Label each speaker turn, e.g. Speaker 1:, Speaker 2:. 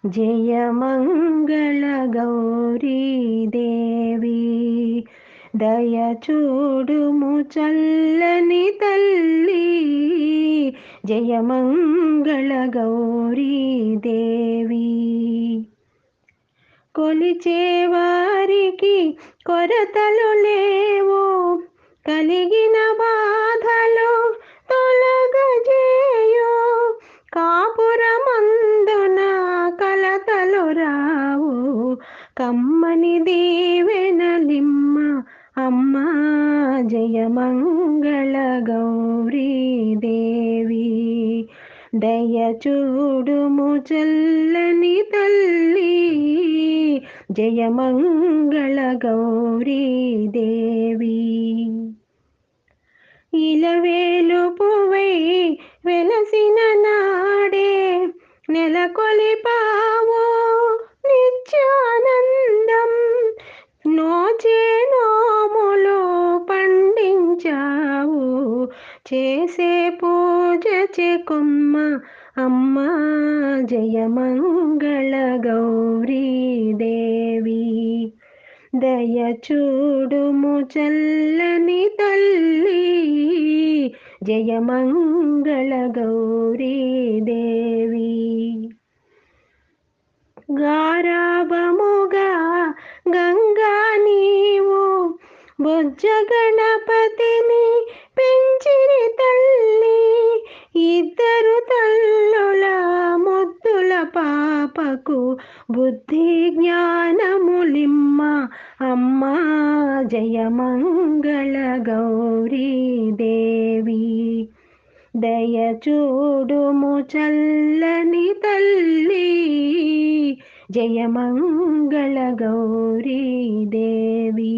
Speaker 1: జయ మంగళ గౌరీ దేవి దయ చూడుము చల్లని తల్లి. జయ మంగళ గౌరీ దేవి కొలిచే వారికి కొరతలు లేవు, కలిగిన బాధలు తొలగజేయు. కాపురమందున కలతలు రావు, కమ్మని దీవెనలిమ్మ అమ్మ. జయ మంగళ గౌరీ దేవి దయ చూడుము చల్లని తల్లి. జయ మంగళ గౌరీ దేవి ఇలవేలు పువ్వై వెలసిన నాడే నెలకొలిపావు నిత్యానందం. నోచే నోములు పండించావు, చేసే పూజ చెకుమ్మ అమ్మ. జయ మంగళ గౌరీ దేవి దయ చూడుము చల్లని తల్లి. జయ మంగళ గౌరీ దేవి గారాబముగా గంగా నీవు బొజ్జ గణపతిని పెంచిరి తల్లి. ఇద్దరు తల్లుల ముద్దుల పాపకు బుద్ధి జ్ఞానములిమ్మ అమ్మ. జయ మంగళ గౌరీ దేవి దయ చూడుము చల్లని తల్లి. జయ మంగళ గౌరీ దేవి.